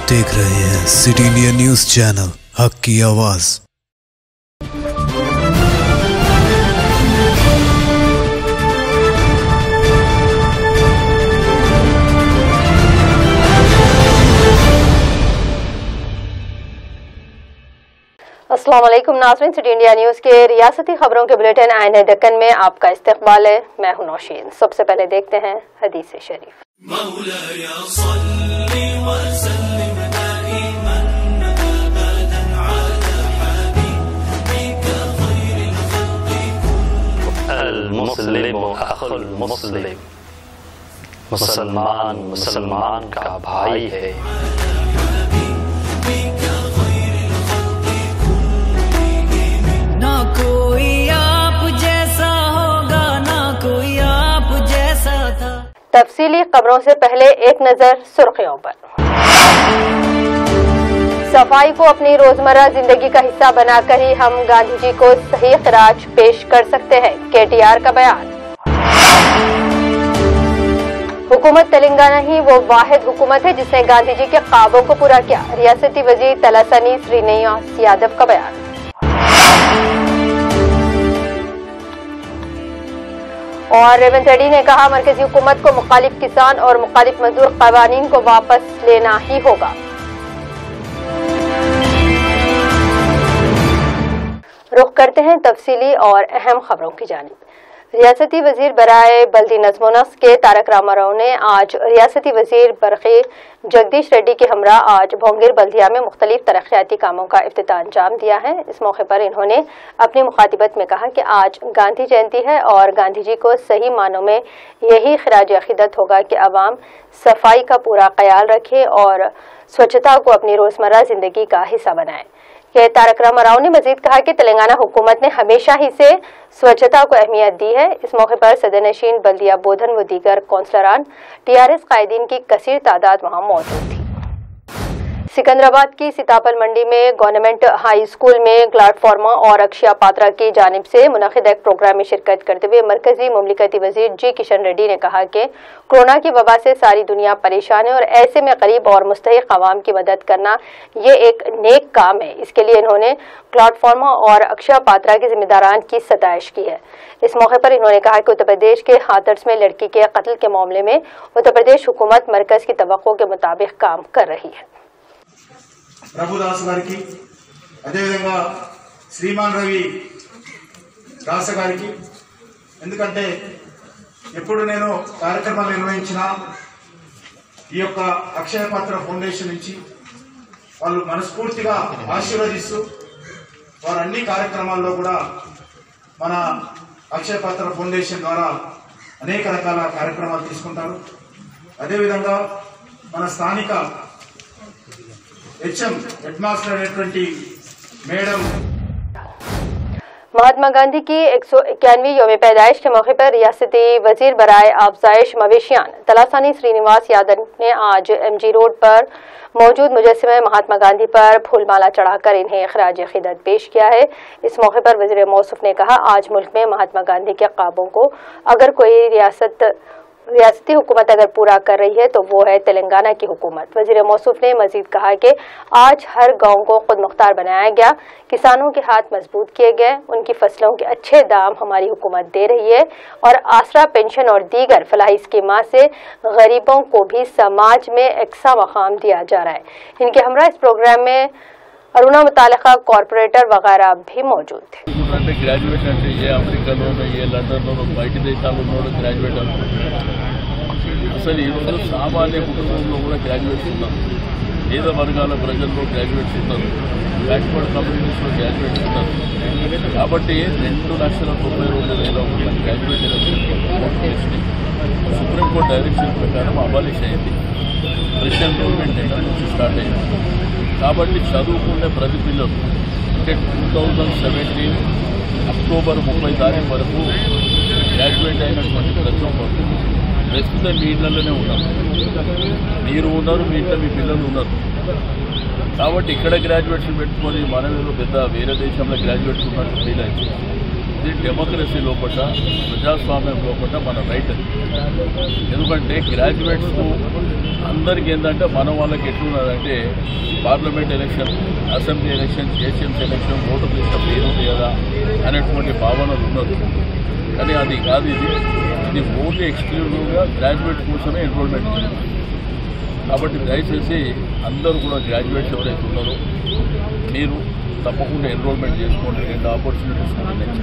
देख रहे हैं सिटी इंडिया न्यूज चैनल, हक की आवाज। अस्सलाम वालेकुम नाज़रीन, सिटी इंडिया न्यूज़ के रियासती खबरों के बुलेटिन आईने दक्कन में आपका इस्तकबाल है। मैं हूं नौशीन। सबसे पहले देखते हैं हदीस शरीफ। मुसलमान मुसलमान का भाई है। ना कोई आप जैसा होगा, ना कोई आप जैसा था। तफसीली खबरों से पहले एक नजर सुर्खियों पर। सफाई को अपनी रोजमर्रा जिंदगी का हिस्सा बनाकर ही हम गांधी जी को सही खिराज पेश कर सकते हैं, केटीआर का बयान। हुकूमत तेलंगाना ही वो वाहिद हुकूमत है जिसने गांधी जी के ख्वाबों को पूरा किया, रियासती वजीर तलासानी श्रीनिवास यादव का बयान। और रेवंत रेड्डी ने कहा, मरकजी हुकूमत को मुखालिफ किसान और मुखालिफ मजदूर कवानीन को वापस लेना ही होगा। रुख करते हैं तफसीली और अहम खबरों की जानिब। रियासती वजीर बराए बल्दी नज़्म व नस्क के तारक रामाराव ने आज रियासती वजीर बरक़ी जगदीश रेड्डी के हमरा आज भोंगिर बल्दिया में मुख्तलिफ तरक्याती कामों का इफ्तिताह अंजाम दिया है। इस मौके पर इन्होंने अपनी मुखातिबत में कहा कि आज गांधी जयंती है और गांधी जी को सही मानों में यही खिराज अक़ीदत होगा कि अवाम सफाई का पूरा ख्याल रखे और स्वच्छता को अपनी रोजमर्रा जिंदगी का हिस्सा बनाए। तारक रामाराव ने मजीद कहा कि तेलंगाना हुकूमत ने हमेशा ही से स्वच्छता को अहमियत दी है। इस मौके पर सदरनशीन बल्दिया बोधन व दीगर कौंसलरान, टीआरएस कायदीन की कसीर तादाद वहां मौजूद थी। सिकंदराबाद की सीताफल मंडी में गवर्नमेंट हाई स्कूल में प्लेटफॉर्मा और अक्षय पात्रा की जानिब से मुनक़िद एक प्रोग्राम में शिरकत करते हुए मरकजी मुमलिकती वजीर जी किशन रेड्डी ने कहा कि कोरोना की वबा से सारी दुनिया परेशान है और ऐसे में गरीब और मुस्तहिक अवाम की मदद करना ये एक नेक काम है। इसके लिए इन्होंने प्लेटफॉर्मा और अक्षय पात्रा के जिम्मेदारान की सताइश की है। इस मौके पर इन्होंने कहा कि उत्तर प्रदेश के हाथरस में लड़की के कत्ल के मामले में उत्तर प्रदेश हुकूमत मरकज की तवक्को के मुताबिक काम कर रही है। ప్రభుదాస్ గారికి, అదేవిధంగా శ్రీమాన్ రవి రాస గారికి, ఎందుకంటే ఎప్పుడు నేను కార్యక్రమాలు నిర్వహించిన ఈ యొక్క అక్షయ పాత్ర ఫౌండేషన్ నుంచి వాళ్ళు మనస్ఫూర్తిగా ఆశీర్వదిస్తూ వారు అన్ని కార్యక్రమాల్లో కూడా మన అక్షయ పాత్ర ఫౌండేషన్ ద్వారా అనేక రకాల కార్యక్రమాలు తీసుకుంటారు। అదేవిధంగా మన స్థానిక मैडम महात्मा गांधी की 191वीं यौम पैदाइश के मौके पर रियासती वजीर बराए आफजाइश मवेशियान तलासानी श्रीनिवास यादव ने आज एमजी रोड पर मौजूद मुजस्समे महात्मा गांधी पर फूलमाला चढ़ाकर इन्हें खराज अक़ीदत पेश किया है। इस मौके पर वज़ीर मौसूफ ने कहा, आज मुल्क में महात्मा गांधी के ख्वाबों को अगर कोई रियासती हुकूमत अगर पूरा कर रही है तो वो है तेलंगाना की हुकूमत। वज़ीर मौसूफ ने मजीद कहा कि आज हर गांव को खुद मुख्तार बनाया गया, किसानों के हाथ मजबूत किए गए, उनकी फसलों के अच्छे दाम हमारी हुकूमत दे रही है और आसरा पेंशन और दीगर फलाही स्कीमा से गरीबों को भी समाज में एकसा मकाम दिया जा रहा है। इनके हमरा इस प्रोग्राम में अरुणा मुतालिका कॉर्पोरेटर वगैरह भी मौजूद थे। అసలు ఈరోజు సామాన్య కుటుంబంలో కూడా గ్రాడ్యుయేట్స్ ఉన్నారు, పేద వర్గాల ప్రజల్లో గ్రాడ్యుయేట్స్ ఉన్నారు, బ్యాక్వర్డ్ కమ్యూనిటీస్లో గ్రాడ్యుయేట్స్ ఉన్నారు। కాబట్టి 2,92,000 గ్రాడ్యుయేట్ ఎలక్షన్ సుప్రీంకోర్టు డైరెక్షన్ ప్రకారం అబాలిష్ అయింది। ప్రెసిడెంట్ గవర్నమెంట్ ఎక్కడ నుంచి స్టార్ట్ అయింది కాబట్టి చదువుకునే ప్రతి పిల్లలు అంటే 2017 అక్టోబర్ 30 తారీఖు వరకు గ్రాడ్యుయేట్ అయినటువంటి ప్రతి ఒక్కరు ప్రస్తుతం మీ ఇళ్లలోనే ఉన్నారు, మీరు ఉన్నారు, మీ ఇంట్లో మీ పిల్లలు ఉన్నారు। కాబట్టి ఇక్కడ గ్రాడ్యుయేట్స్ పెట్టుకొని మనలో పెద్ద వేరే దేశంలో గ్రాడ్యుయేట్స్ ఉన్నట్టు ఫీల్ అయింది। ఇది డెమోక్రసీ లోపల ప్రజాస్వామ్యం లోపల మన రైట్ అది। ఎందుకంటే గ్రాడ్యుయేట్స్కు అందరికీ ఏంటంటే మన వాళ్ళకి ఎట్లున్నదంటే parliament election, assembly election, GHMC election, vote వేసిన పేరు లేదా అనేటువంటి భావనలు ఉన్నది. కానీ అది కాదు. ఇది ఓన్లీ ఎక్స్క్లూజివ్గా గ్రాడ్యుయేట్ కోసమే ఎన్రోల్మెంట్ జరుగుతుంది. కాబట్టి దయచేసి అందరూ కూడా గ్రాడ్యుయేట్స్ ఎవరైతే ఉన్నారో మీరు తప్పకుండా ఎన్రోల్మెంట్ చేసుకోండి. 2 ఆపర్చునిటీస్ ఉన్నాయి.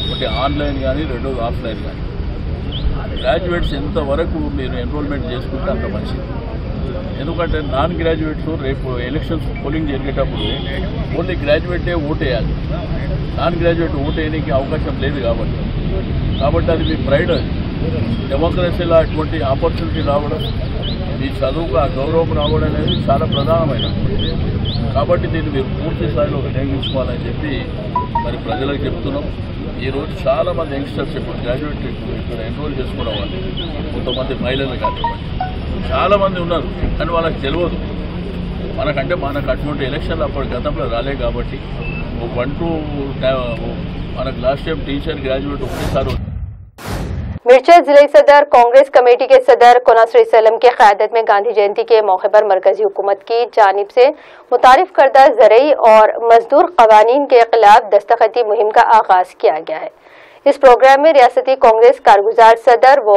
ఒకటి ఆన్లైన్ కానీ, రెండోది ఆఫ్లైన్ కానీ. గ్రాడ్యుయేట్స్ ఎంతవరకు మీరు ఎన్రోల్మెంట్ చేసుకుంటే అంత మంచిది. ఎందుకంటే నాన్ గ్రాడ్యుయేట్స్ రేపు ఎలక్షన్స్ పోలింగ్ జరిగేటప్పుడు ఓన్లీ గ్రాడ్యుయేటే ఓటేయాలి. నాన్ గ్రాడ్యుయేట్ ఓటేయడానికి అవకాశం లేదు కాబట్టి అది మీ ప్రైడ్. డెమోక్రసీలో అటువంటి ఆపర్చునిటీ రావడం, మీ చదువుకు ఆ గౌరవం రావడం అనేది చాలా ప్రధానమైన. కాబట్టి దీన్ని మీరు పూర్తి స్థాయిలో వినియోగించుకోవాలని చెప్పి మరి ప్రజలకు చెప్తున్నాం. ఈరోజు చాలామంది యంగ్స్టర్స్ ఇప్పుడు గ్రాడ్యుయేట్ ఇక్కడ ఎన్రోల్ చేసుకోవడం వాళ్ళు, కొంతమంది మహిళలు కానివ్వండి, చాలామంది ఉన్నారు. కానీ వాళ్ళకి తెలియదు. మనకు అటువంటి ఎలక్షన్లు అప్పటి గతంలో రాలే కాబట్టి 1-2 మనకు లాస్ట్ టైం టీచర్ ग्रेजुएट ఒకసారి। मिर्चा जिले सदर कांग्रेस कमेटी के सदर कोनासरी सलम की क़यादत में गांधी जयंती के मौके पर मरकजी हुकूमत की जानिब से मुतारिफ करदा ज़रई और मजदूर क़वानीन के खिलाफ दस्तखती मुहिम का आगाज किया गया है। इस प्रोग्राम में रियासती कांग्रेस कारगुजार सदर व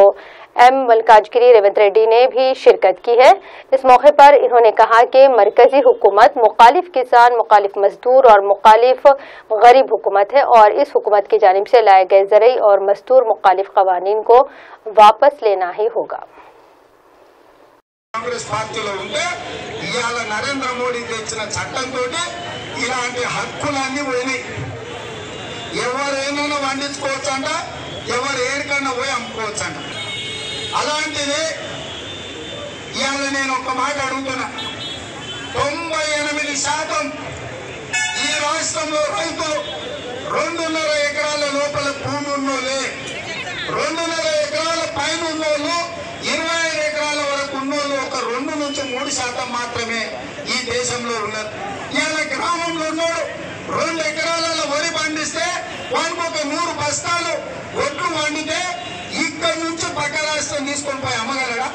एम मल्काजगिरी रेवंत रेड्डी ने भी शिरकत की है। इस मौके पर इन्होंने कहा कि मरकजी हुकूमत मुखालिफ किसान, मुखालिफ मजदूर और मुखालिफ गरीब हुकूमत है और इस हुकूमत की जानिब से लाए गए ज़रई और मजदूर मुखालिफ क़वानीन को वापस लेना ही होगा। कांग्रेस పార్టీలో ఉంటే ఇయాల నరేంద్ర మోడీ తెచ్చిన చట్టంతోటి ఇలాంటి హక్కులన్నీ పోయినాయి. ఎవరైనా వండించుకోవచ్చంట, ఎవరు ఏడికన్నా పోయి అమ్ముకోవచ్చంట. అలాంటిది ఇవాళ నేను ఒక మాట అడుగుతున్నా. 98% ఈ రాష్ట్రంలో రైతులు 2.5 ఎకరాల లోపల భూమి ఉన్నోళ్ళే, 2.5 ఎకరాల పైన ఉన్నోళ్ళు, 25 ఎకరాల వరకు ఉన్నోళ్ళు ఒక 2 నుంచి 3% మాత్రమే ఈ దేశంలో ఉన్నారు. ఇవాళ గ్రామంలో ఉన్నోడు 2 ఎకరాలలో వరి పండిస్తే వానికి ఒక 100 బస్తాలు ఒడ్లు వండితే ఇక్కడ నుంచి పక్క రాష్ట్రం తీసుకొని పోయి అమ్మగలడా?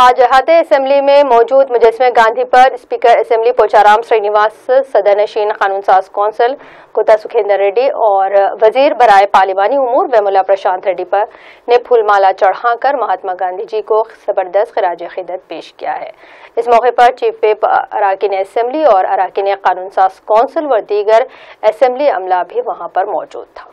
आज अहाते असेंबली में मौजूद मुजस्मे गांधी पर स्पीकर असेंबली पोचाराम श्रीनिवास, सदर नशीन कानून साज कौंसल कुत्ता सुखेंद्र रेड्डी और वजीर बराए पार्लिमानी उमूर वेमुला प्रशांत रेड्डी पर ने फूलमाला चढ़ाकर महात्मा गांधी जी को जबरदस्त खराज खिदमत पेश किया है। इस मौके पर चीफ विप, अराकीन असेंबली और अराकीन कानून साज कौंसल व दीगर असेंबली अमला भी वहां पर मौजूद था।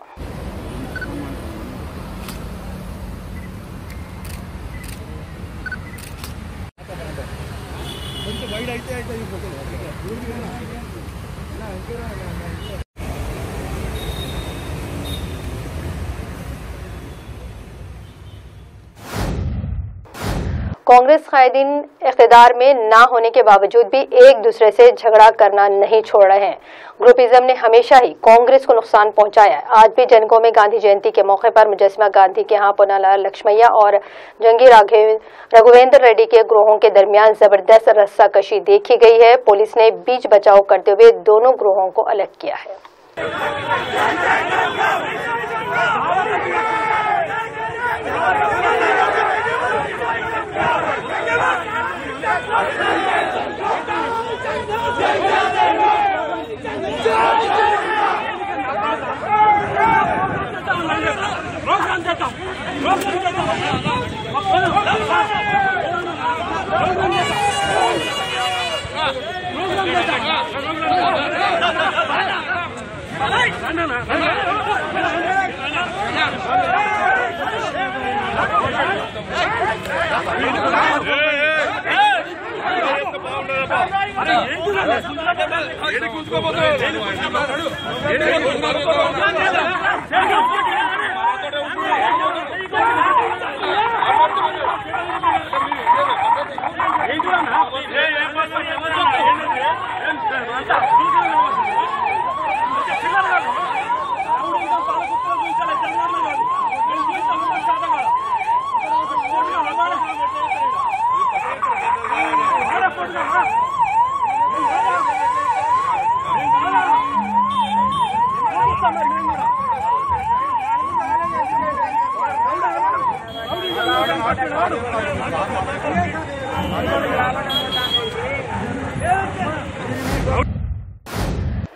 कांग्रेस कायदीन इख्तिदार में ना होने के बावजूद भी एक दूसरे से झगड़ा करना नहीं छोड़ रहे हैं। ग्रुपिज्म ने हमेशा ही कांग्रेस को नुकसान पहुंचाया है। आज भी जनकों में गांधी जयंती के मौके पर मुजस्मा गांधी के यहाँ पुनालाल लक्ष्मैया और जंगी रघुवेंद्र रेड्डी के ग्रोहों के दरमियान जबरदस्त रस्साकशी देखी गई है। पुलिस ने बीच बचाव करते हुए दोनों ग्रोहों को अलग किया है।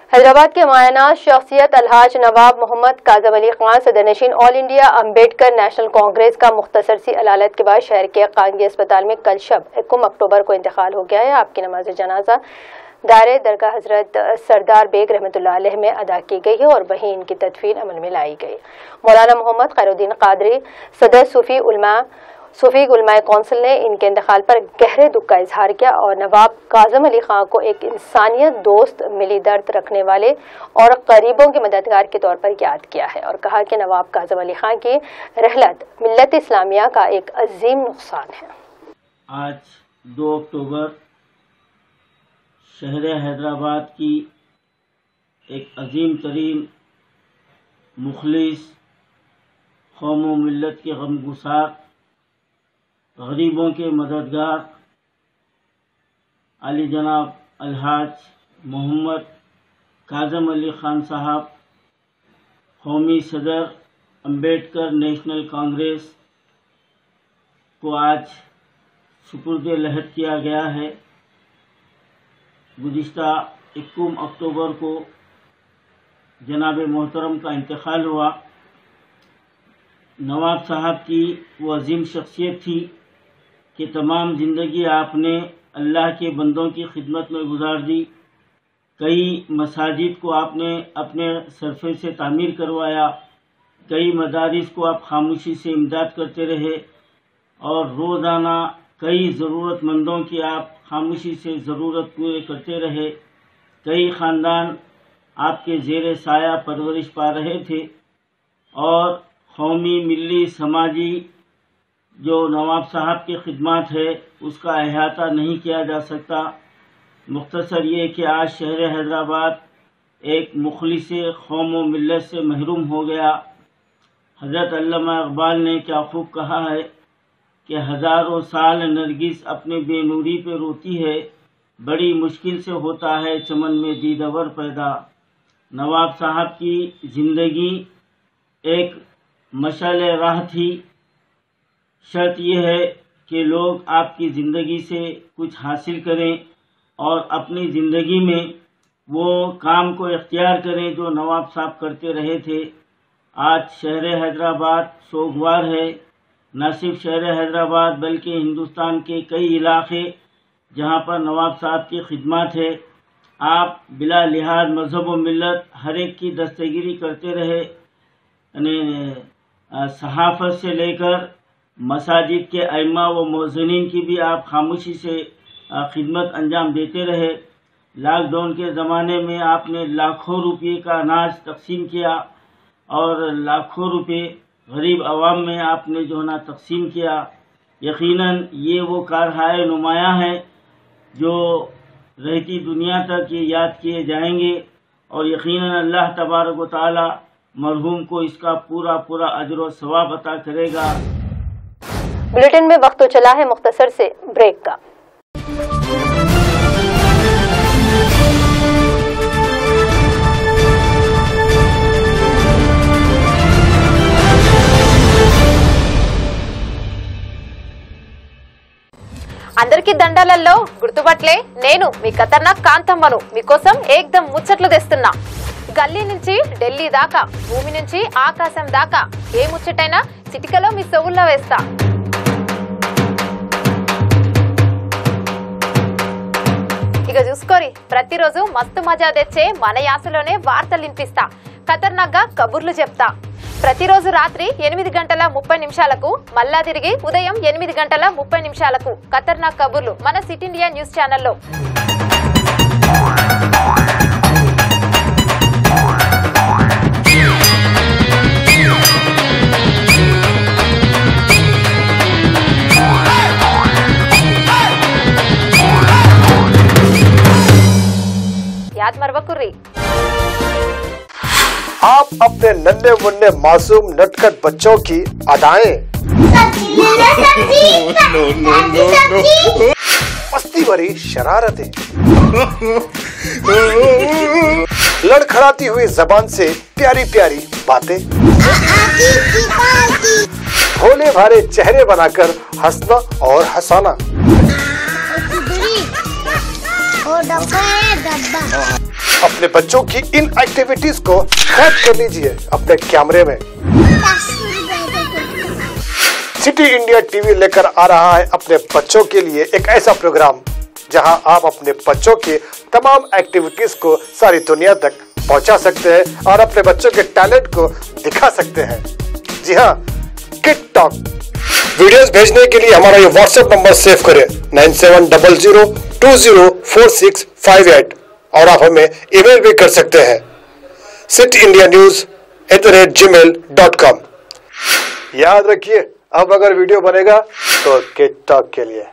हैदराबाद के मायना शख्सियत अलहाज नवाब मोहम्मद काजम अली खान सदरनशीन All India Ambedkar national congress का मुख्तसर सी अलालत के बाद शहर के खानगी अस्पताल में कल शब 1 अक्टूबर को इंतकाल हो गया है। आपकी नमाज जनाजा दायरे दरगाह हजरत सरदार बेग रहमतुल्लाह अलैह में अदा की गई है और वहीं इनकी तदफीन अमल में लाई गई। मौलाना मोहम्मद खैरुद्दीन कादरी सदर सूफी उलमाए कौंसिल ने इनके इंतकाल पर गहरे दुख का इजहार किया और नवाब काजम अली खान को एक इंसानियत दोस्त, मिली दर्द रखने वाले और गरीबों के मददगार के तौर पर याद किया है और कहा कि नवाब काजम अली खान की रहलत मिल्लत इस्लामिया का एक अजीम नुकसान है। आज 2 अक्टूबर शहर हैदराबाद की एक अजीम तरीन मुखलिस कौम व मिल्लत के गमगुसार गरीबों के मददगार अली जनाब अलहाज मोहम्मद काजम अली खान साहब कौमी सदर अम्बेडकर नेशनल कांग्रेस को आज सुपुर्द लहद किया गया है। गुज़िश्ता 21 अक्टूबर को जनाब मोहतरम का इंतकाल हुआ। नवाब साहब की वो अजीम शख्सियत थी कि तमाम ज़िंदगी आपने अल्लाह के बंदों की खिदमत में गुजार दी। कई मसाजिद को आपने अपने सरफे से तामीर करवाया, कई मदारिस को आप खामोशी से इमदाद करते रहे और रोज़ाना कई ज़रूरतमंदों की आप खामोशी से ज़रूरत पूरे करते रहे। कई ख़ानदान आपके ज़ेर साया परवरिश पा रहे थे और कौमी मिली समाजी जो नवाब साहब की खिदमत है उसका अहाता नहीं किया जा सकता। मुख्तसर ये कि आज शहर हैदराबाद एक मुखलिस कौम व मिल्लत से महरूम हो गया। हज़रत अल्लामा इक़बाल ने क्या खूब कहा है कि हज़ारों साल नरगिस अपने बेनूरी पे रोती है, बड़ी मुश्किल से होता है चमन में दीदावर पैदा। नवाब साहब की ज़िंदगी एक मशाल राह थी। शर्त यह है कि लोग आपकी ज़िंदगी से कुछ हासिल करें और अपनी ज़िंदगी में वो काम को इख्तियार करें जो नवाब साहब करते रहे थे। आज शहर हैदराबाद सोगवार है। न सिर्फ शहर हैदराबाद बल्कि हिंदुस्तान के कई इलाके जहाँ पर नवाब साहब की खिदमत है। आप बिला लिहाज मज़हब व मिल्लत हर एक की दस्तगिरी करते रहे। सहाफ़त से लेकर मसाजिद के अइम्मा व मुअज़्ज़िनीन की भी आप खामोशी से खिदमत अंजाम देते रहे। लॉकडाउन के ज़माने में आपने लाखों रुपये का अनाज तकसीम किया और लाखों रुपये गरीब आवाम में आपने जो ना तकसीम किया। यकीनन ये वो कारहाय नुमाया है जो रहती दुनिया तक ये याद किए जाएंगे और यकीनन अल्लाह तबारक व तआला मरहूम को इसका पूरा पूरा अजर व सवाब अता करेगा। बुलेटिन में वक्त तो चला है मुख्तसर से ब्रेक का। అందరికీ దండాలలో గుర్తుపట్లే నేను మీ ఖతర్నాక్ కాంతమ్మను మీకోసం ఏకదం ముచ్చట్లు తెస్తున్నా। గల్లీ నుంచి ఢిల్లీ దాకా, భూమి నుంచి ఆకాశం దాకా ఏ ముచ్చటైనా చిటికలో మీ చెవుల్లో వేస్తా। ఇక చూసుకోరి, ప్రతిరోజు మస్తు మజా తెచ్చే మన యాసలోనే వార్తలు వినిపిస్తా, ఖతర్నాక్ గా కబుర్లు చెప్తా। ప్రతిరోజు రాత్రి 8:30 మళ్ళా తిరిగి ఉదయం 8:30 ఖతర్నాక్ కబుర్లు మన సిటీ ఇండియా న్యూస్ ఛానల్లో। याद मरवकुर्री। आप अपने नन्हे मुन्ने मासूम नटखट बच्चों की अदाएं, मस्ती भरी शरारतें, लड़खड़ाती हुई जबान से प्यारी प्यारी बातें, भोले भोले भाले चेहरे बनाकर हंसना और हंसाना। अपने बच्चों की इन एक्टिविटीज को कैद कर लीजिए अपने कैमरे में। सिटी इंडिया टीवी लेकर आ रहा है अपने बच्चों के लिए एक ऐसा प्रोग्राम जहां आप अपने बच्चों की तमाम एक्टिविटीज को सारी दुनिया तक पहुंचा सकते हैं और अपने बच्चों के टैलेंट को दिखा सकते हैं। जी हाँ, किड टॉक। वीडियोस भेजने के लिए हमारा ये व्हाट्सएप नंबर सेव करें 9700204658 और आप हमें ईमेल भी कर सकते हैं cityindianews@gmail.com। याद रखिए, अब अगर वीडियो बनेगा तो किड टॉक के लिए।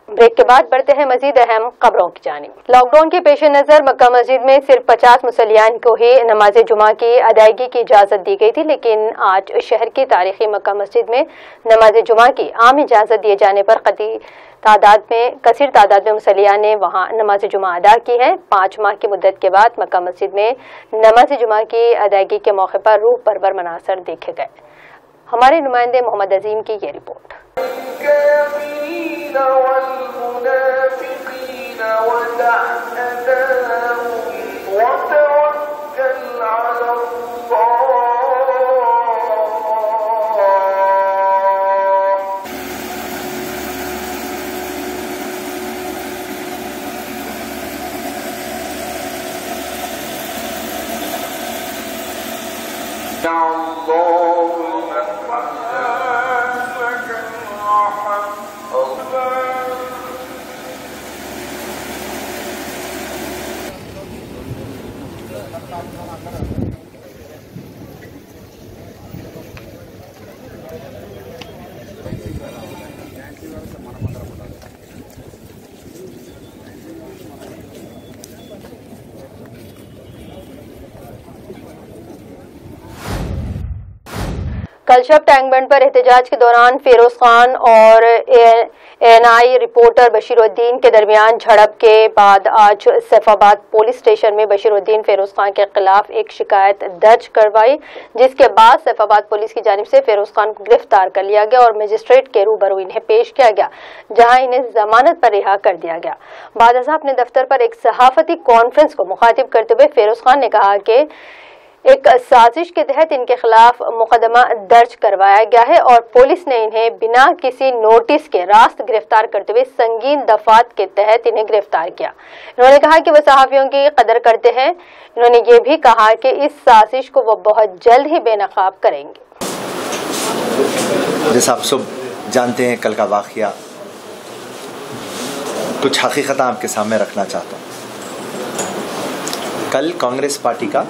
ब्रेक के बाद बढ़ते हैं मजीद अहम खबरों की जानिब। लॉकडाउन के पेश नजर मक्का मस्जिद में सिर्फ 50 मुसल्लियान को ही नमाज जुमा की अदायगी की इजाजत दी गई थी, लेकिन आज शहर की तारीखी मक्का मस्जिद में नमाज जुमा की आम इजाजत दिए जाने पर कसीर तादाद में मुसल्लियान ने वहां नमाज जुमा अदा की है। 5 माह की मुद्दत के बाद मक्का मस्जिद में नमाज जुमा की अदायगी के मौके पर रूह परवर मनासर देखे गए। हमारे नुमाइंदे मोहम्मद अजीम की ये रिपोर्ट। कल शब टैंक बंड पर एहतजाज के दौरान फिरोज खान और एएनआई रिपोर्टर बशीरुद्दीन के दरमियान झड़प के बाद आज सैफाबाद पुलिस स्टेशन में बशीरुद्दीन फिरोज खान के खिलाफ एक शिकायत दर्ज करवाई, जिसके बाद सैफाबाद पुलिस की जानिब से फिरोज खान को गिरफ्तार कर लिया गया और मजिस्ट्रेट के रूबरू इन्हें पेश किया गया, जहां इन्हें जमानत पर रिहा कर दिया गया। बाद अपने दफ्तर पर एक सहाफती कॉन्फ्रेंस को मुखातिब करते हुए फिरोज खान ने कहा कि एक साजिश के तहत इनके खिलाफ मुकदमा दर्ज करवाया गया है और पुलिस ने इन्हें बिना किसी नोटिस के रास्त गिरफ्तार करते हुए संगीन दफात के तहत इन्हें गिरफ्तार किया। इन्होंने कहा कि वो सहाफियों की कदर करते हैं। इन्होंने ये भी कहा कि इस साजिश को वो बहुत जल्द ही बेनकाब करेंगे। जैसा आप सब जानते हैं, कल का वाकया कुछ हकीकत आपके सामने रखना चाहता हूँ। कल कांग्रेस पार्टी का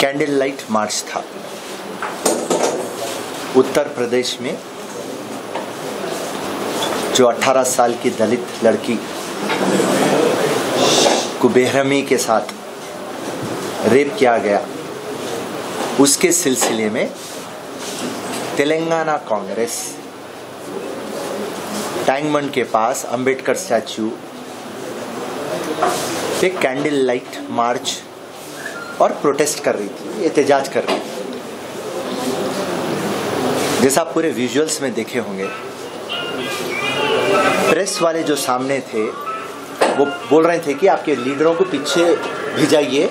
कैंडल लाइट मार्च था उत्तर प्रदेश में। जो 18 साल की दलित लड़की को बेरहमी के साथ रेप किया गया, उसके सिलसिले में तेलंगाना कांग्रेस टैंक बंड के पास अंबेडकर स्टैच्यू पे कैंडल लाइट मार्च और प्रोटेस्ट कर रही थी, एहतजाज कर रही थी। जैसा आप पूरे विजुअल्स में देखे होंगे, प्रेस वाले जो सामने थे वो बोल रहे थे कि आपके लीडरों को पीछे भिजाइए,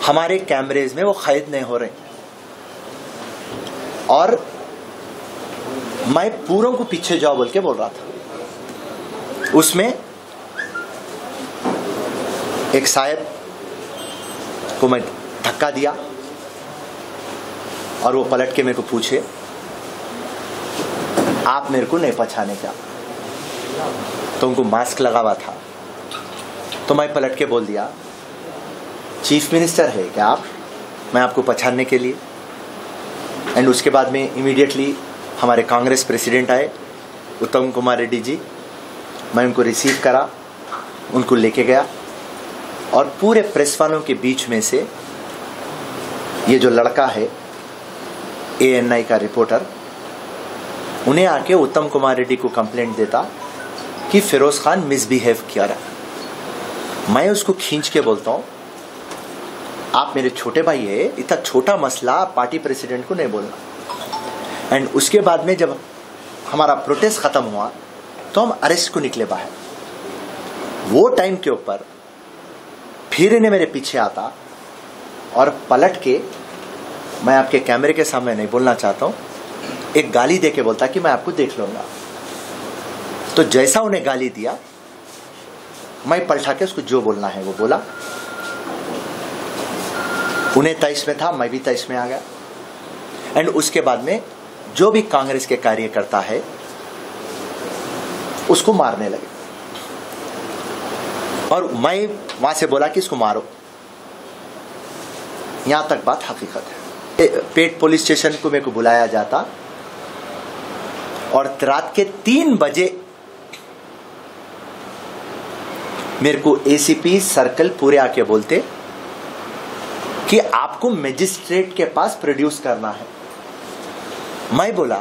हमारे कैमरेज में वो कैद नहीं हो रहे। और मैं पूरों को पीछे जाओ बोल के बोल रहा था। उसमें एक साहब को मैं धक्का दिया और वो पलट के मेरे को पूछे, आप मेरे को नहीं पहचाने क्या? तो उनको मास्क लगा हुआ था, तो मैं पलट के बोल दिया, चीफ मिनिस्टर है क्या आप? मैं आपको पहचानने के लिए। एंड उसके बाद में इमीडिएटली हमारे कांग्रेस प्रेसिडेंट आए, उत्तम कुमार रेड्डी जी। मैं उनको रिसीव करा, उनको लेके गया और पूरे प्रेस वालों के बीच में से ये जो लड़का है एएनआई का रिपोर्टर, उन्हें आके उत्तम कुमार रेड्डी को कंप्लेंट देता कि फिरोज खान मिसबिहेव किया रहा। मैं उसको खींच के बोलता हूं, आप मेरे छोटे भाई है, इतना छोटा मसला पार्टी प्रेसिडेंट को नहीं बोलना। एंड उसके बाद में जब हमारा प्रोटेस्ट खत्म हुआ तो हम अरेस्ट को निकले बाहर। वो टाइम के ऊपर फिर इन्हें मेरे पीछे आता और पलट के, मैं आपके कैमरे के सामने नहीं बोलना चाहता हूं, एक गाली दे के बोलता कि मैं आपको देख लूंगा। तो जैसा उन्हें गाली दिया, मैं पलटा के उसको जो बोलना है वो बोला। उन्हें तैश में था, मैं भी तैश में आ गया। एंड उसके बाद में जो भी कांग्रेस के कार्यकर्ता है उसको मारने लगे और मैं वहां से बोला कि इसको मारो। यहां तक बात हकीकत है। पेट पुलिस स्टेशन को मेरे को बुलाया जाता और रात के 3 बजे मेरे को एसीपी सर्कल पूरे आके बोलते कि आपको मजिस्ट्रेट के पास प्रोड्यूस करना है। मैं बोला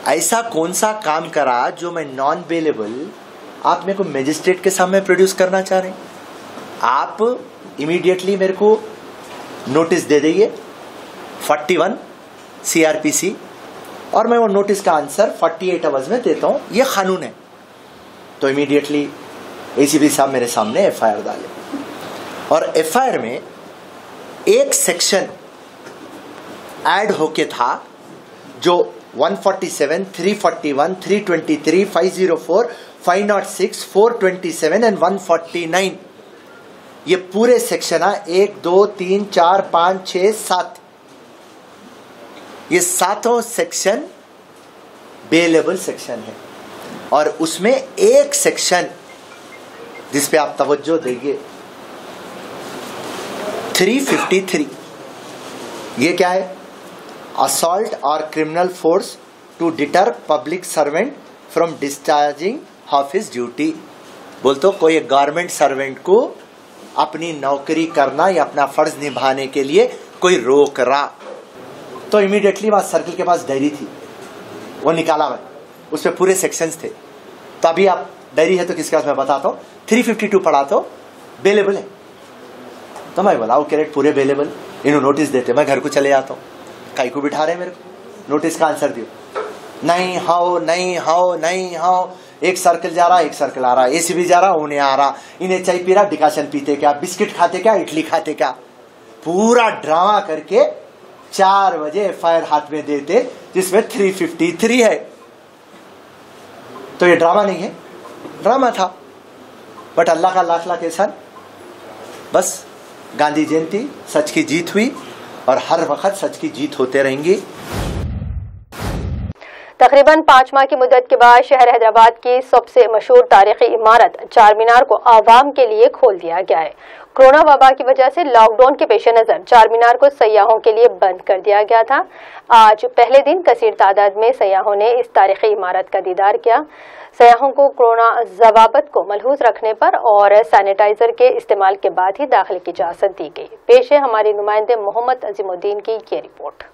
ऐसा कौन सा काम करा जो मैं नॉन बेलेबल आप मेरे को मजिस्ट्रेट के सामने प्रोड्यूस करना चाह रहे हैं? आप इमीडिएटली मेरे को नोटिस दे दीजिए 41 CRPC और मैं वो नोटिस का आंसर 48 आवर्स में देता हूं, ये कानून है। तो इमीडिएटली एसीपी साहब मेरे सामने FIR डाले और FIR में एक सेक्शन ऐड होके था जो 147, 341, 323, 504, 506, 427 एंड 149, ये पूरे सेक्शन है 1, 2, 3, 4, 5, 6, 7, ये सातों सेक्शन बेलेबल सेक्शन है। और उसमें एक सेक्शन जिसपे आप तवज्जो देंगे 353, ये क्या है? असॉल्ट और criminal force to deter public servant from discharging of his duty. बोलते कोई गवर्नमेंट सर्वेंट को अपनी नौकरी करना या अपना फर्ज निभाने के लिए कोई रोक रहा, तो इमीडिएटली वहां सर्कल के पास डायरी थी, वो निकाला मैं, उसमें पूरे सेक्शंस थे। तो अभी आप डायरी है तो किसके पास मैं बताता हूँ, 352 पढ़ा तो बेलेबल है। तो मैं बोला वो कैरेट पूरे बेलेबल, इन्होंने नोटिस देते, मैं घर को चले जाता हूँ। काई को बिठा रहे मेरे को, नोटिस का आंसर दियो, नहीं हाओ नहीं हाओ नहीं हाओ। एक सर्कल जा रहा, एक सर्कल आ रहा, एसीबी जा रहा, उन्हें आ रहा, इन्हें चाय पी रहा, डिकाशन पीते क्या, बिस्किट खाते क्या, इडली खाते क्या, पूरा ड्रामा करके 4 बजे FIR हाथ में देते जिसमें 353 है। तो ये ड्रामा नहीं है, ड्रामा था, बट अल्लाह का लाख लाख एहसान। बस गांधी जयंती, सच की जीत हुई और हर वक्त सच की जीत होते रहेंगी। तकरीबन 5 माह की मुद्दत के बाद शहर हैदराबाद की सबसे मशहूर तारीखी इमारत चार मीनार को आवाम के लिए खोल दिया गया है। कोरोना वबा की वजह से लॉकडाउन के पेश नज़र चार मीनार को सयाहों के लिए बंद कर दिया गया था। आज पहले दिन कसीर तादाद में सयाहों ने इस तारीखी इमारत का दीदार किया। सयाहों को कोरोना जवाबत को मलहूज रखने पर और सैनिटाइजर के इस्तेमाल के बाद ही दाखिले की इजाज़त दी गई। पेश है हमारे नुमाइंदे मोहम्मद अजीमुद्दीन की ये रिपोर्ट।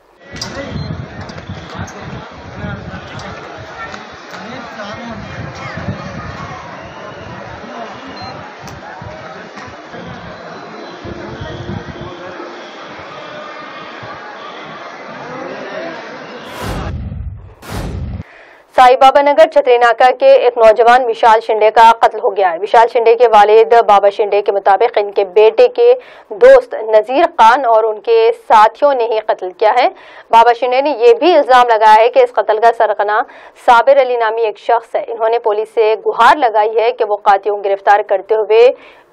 साई बाबा नगर छतरीनाका के एक नौजवान विशाल शिंदे का कत्ल हो गया है। विशाल शिंदे के वालिद बाबा शिंदे के मुताबिक इनके बेटे के दोस्त नजीर खान और उनके साथियों ने ही कत्ल किया है। बाबा शिंदे ने यह भी इल्जाम लगाया है कि इस कत्ल का सरगना साबिर अली नामी एक शख्स है। इन्होंने पुलिस से गुहार लगाई है कि वो कातिलों को गिरफ्तार करते हुए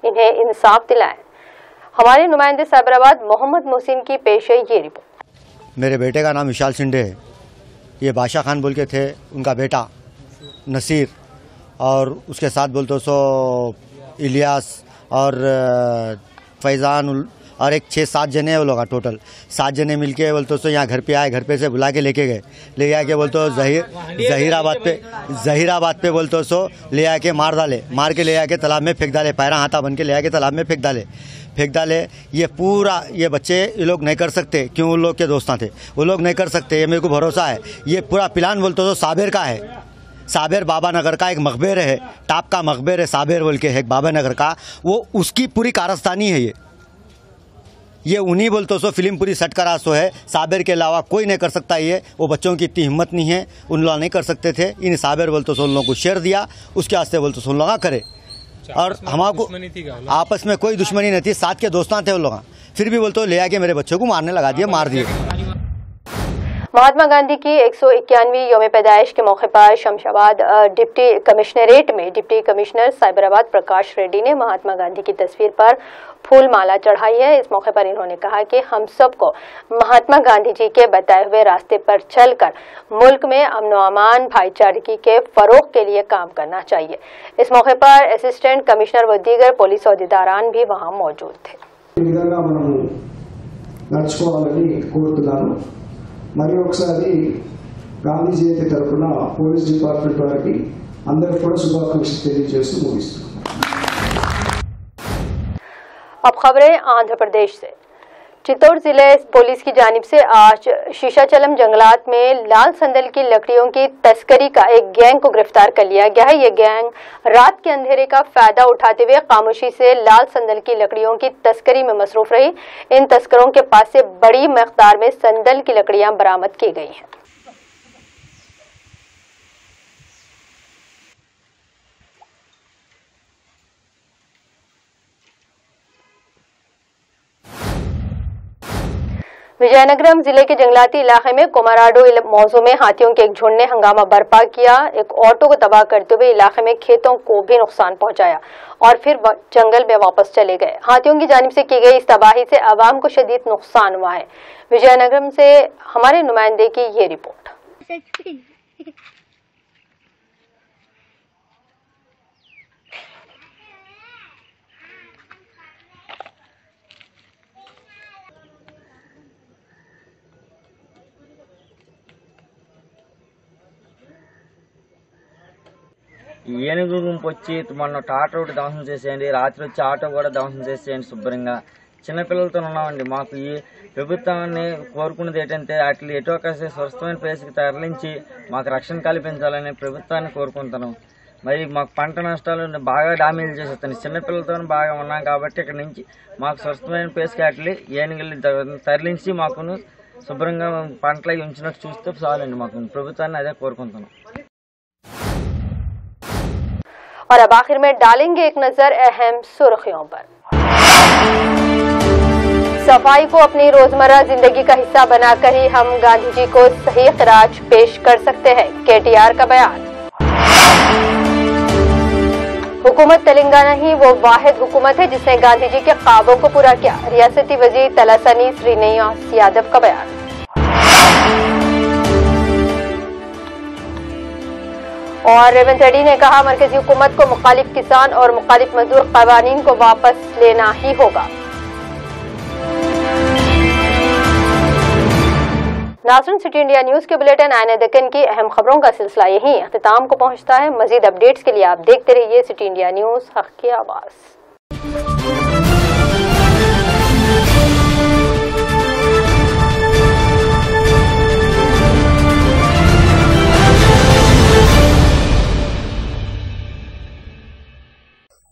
इन्हें इंसाफ दिलाएं। हमारे नुमाइंदे साइबराबाद मोहम्मद मोहसिन की पेश है ये रिपोर्ट। मेरे बेटे का नाम विशाल शिंदे है। ये बादशाह खान बोल के थे, उनका बेटा नसीर और उसके साथ बोलते सो इलियास और फैज़ान और एक 6-7 जने हैं वो लोग, टोटल 7 जने मिलके बोलते सो यहाँ घर पे आए, घर पे से बुला के लेके गए, ले आके बोलते जहीराबाद पे बोलते सो ले आके मार डाले, मार के ले आके तालाब में फेंक डाले, पैरा हाथा बन के ले आके तालाब में फेंक डाले। फेंक डाले। ये पूरा ये बच्चे ये लोग नहीं कर सकते, क्यों? उन लोग के दोस्तां थे, वो लोग नहीं कर सकते, ये मेरे को भरोसा है। ये पूरा प्लान बोलते तो साबिर का है, साबिर बाबा नगर का एक मकबरे है, टाप का मकबरे है, साबिर बोल के है बाबा नगर का, वो उसकी पूरी कारस्तानी है। ये उन्हीं बोलते सो फिल्म पूरी सेट करा सो है, साबिर के अलावा कोई नहीं कर सकता। ये वो बच्चों की इतनी हिम्मत नहीं है, उन लोग नहीं कर सकते थे। इन साबिर बोलते सो उन लोगों को शेयर दिया, उसके वास्ते बोलते सो उन लोग करे। और हमारे आपस में कोई दुश्मनी नहीं थी, साथ के दोस्तां थे उन लोग, फिर भी बोलते ले आके मेरे बच्चों को मारने लगा दिया, मार दिए। महात्मा गांधी की 151वीं यौम पैदाइश के मौके पर शमशाबाद डिप्टी कमिश्नरेट में डिप्टी कमिश्नर साइबराबाद प्रकाश रेड्डी ने महात्मा गांधी की तस्वीर पर फूल माला चढ़ाई है। इस मौके पर इन्होंने कहा कि हम सबको महात्मा गांधी जी के बताए हुए रास्ते पर चलकर मुल्क में अमन व अमान, भाईचारगी के फरोग के लिए काम करना चाहिए। इस मौके पर असिस्टेंट कमिश्नर व दीगर पुलिस अहदेदारान भी वहां मौजूद थे। మరియు ఒకసారి గాంధీ జయంతి తరపున పోలీస్ డిపార్ట్మెంట్ వారికి అందరికీ కూడా శుభాకాంక్షలు తెలియజేస్తూ ముగిస్తున్నాం। अब खबरें आंध्र प्रदेश से। चित्तौड़ जिले पुलिस की जानिब से आज शीशाचलम जंगलात में लाल संदल की लकड़ियों की तस्करी का एक गैंग को गिरफ्तार कर लिया गया है। ये गैंग रात के अंधेरे का फायदा उठाते हुए खामोशी से लाल संदल की लकड़ियों की तस्करी में मसरूफ रही। इन तस्करों के पास से बड़ी मकदार में संदल की लकड़ियां बरामद की गई हैं। विजयनगरम जिले के जंगलाती इलाके में कोमाराडो मौजू में हाथियों के एक झुंड ने हंगामा बर्पा किया। एक ऑटो को तबाह करते हुए इलाके में खेतों को भी नुकसान पहुंचाया और फिर जंगल में वापस चले गए। हाथियों की जानिब से की गई इस तबाही से आवाम को शदीद नुकसान हुआ है। विजयनगरम से हमारे नुमाइंदे की ये रिपोर्ट। ఏనుగు గుంపు వచ్చి మొన్న టాటా ఒకటి ధ్వంసం చేసేయండి, రాత్రి వచ్చి ఆటో కూడా ధ్వంసం చేసేయండి శుభ్రంగా. చిన్నపిల్లలతో ఉన్నామండి. మాకు ఈ ప్రభుత్వాన్ని కోరుకున్నది ఏంటంటే అట్లా ఎటో ఒక స్వస్థమైన ప్లేస్కి తరలించి మాకు రక్షణ కల్పించాలని ప్రభుత్వాన్ని కోరుకుంటున్నాం. మరి మాకు పంట నష్టాలు బాగా డామేజ్ చేసేస్తాను. చిన్నపిల్లలతో బాగా ఉన్నాం కాబట్టి ఇక్కడ నుంచి మాకు స్వస్థమైన ప్లేస్కి అట్లా ఏనుగులు తరలించి మాకు శుభ్రంగా పంటలు ఉంచినట్టు చూస్తే చాలండి. మాకు ప్రభుత్వాన్ని అదే కోరుకుంటున్నాం. और अब आखिर में डालेंगे एक नजर अहम सुर्खियों पर। सफाई को अपनी रोजमर्रा जिंदगी का हिस्सा बनाकर ही हम गांधी जी को सही खिराज पेश कर सकते हैं, केटीआर का बयान। हुकूमत तेलंगाना ही वो वाहिद हुकूमत है जिसने गांधी जी के ख्वाबों को पूरा किया, रियासती वजीर तलासनी श्रीनिवास यादव का बयान। और रेवंत रेड्डी ने कहा मरकजी हुकूमत को मुखालिफ किसान और मुखालिफ मजदूर कवानीन को वापस लेना ही होगा। नाज़रीन, सिटी इंडिया न्यूज के बुलेटिन आईने दक्कन की अहम खबरों का सिलसिला यहीं अख्तिताम को पहुंचता है। मजीद अपडेट्स के लिए आप देखते रहिए सिटी इंडिया न्यूज, हक की आवाज़।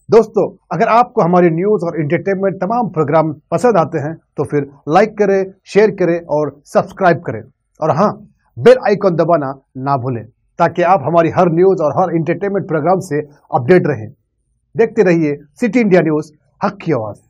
दोस्तों, अगर आपको हमारी न्यूज और एंटरटेनमेंट तमाम प्रोग्राम पसंद आते हैं तो फिर लाइक करें, शेयर करें और सब्सक्राइब करें। और हाँ, बेल आइकॉन दबाना ना भूलें ताकि आप हमारी हर न्यूज और हर एंटरटेनमेंट प्रोग्राम से अपडेट रहें। देखते रहिए सिटी इंडिया न्यूज, हक की आवाज़।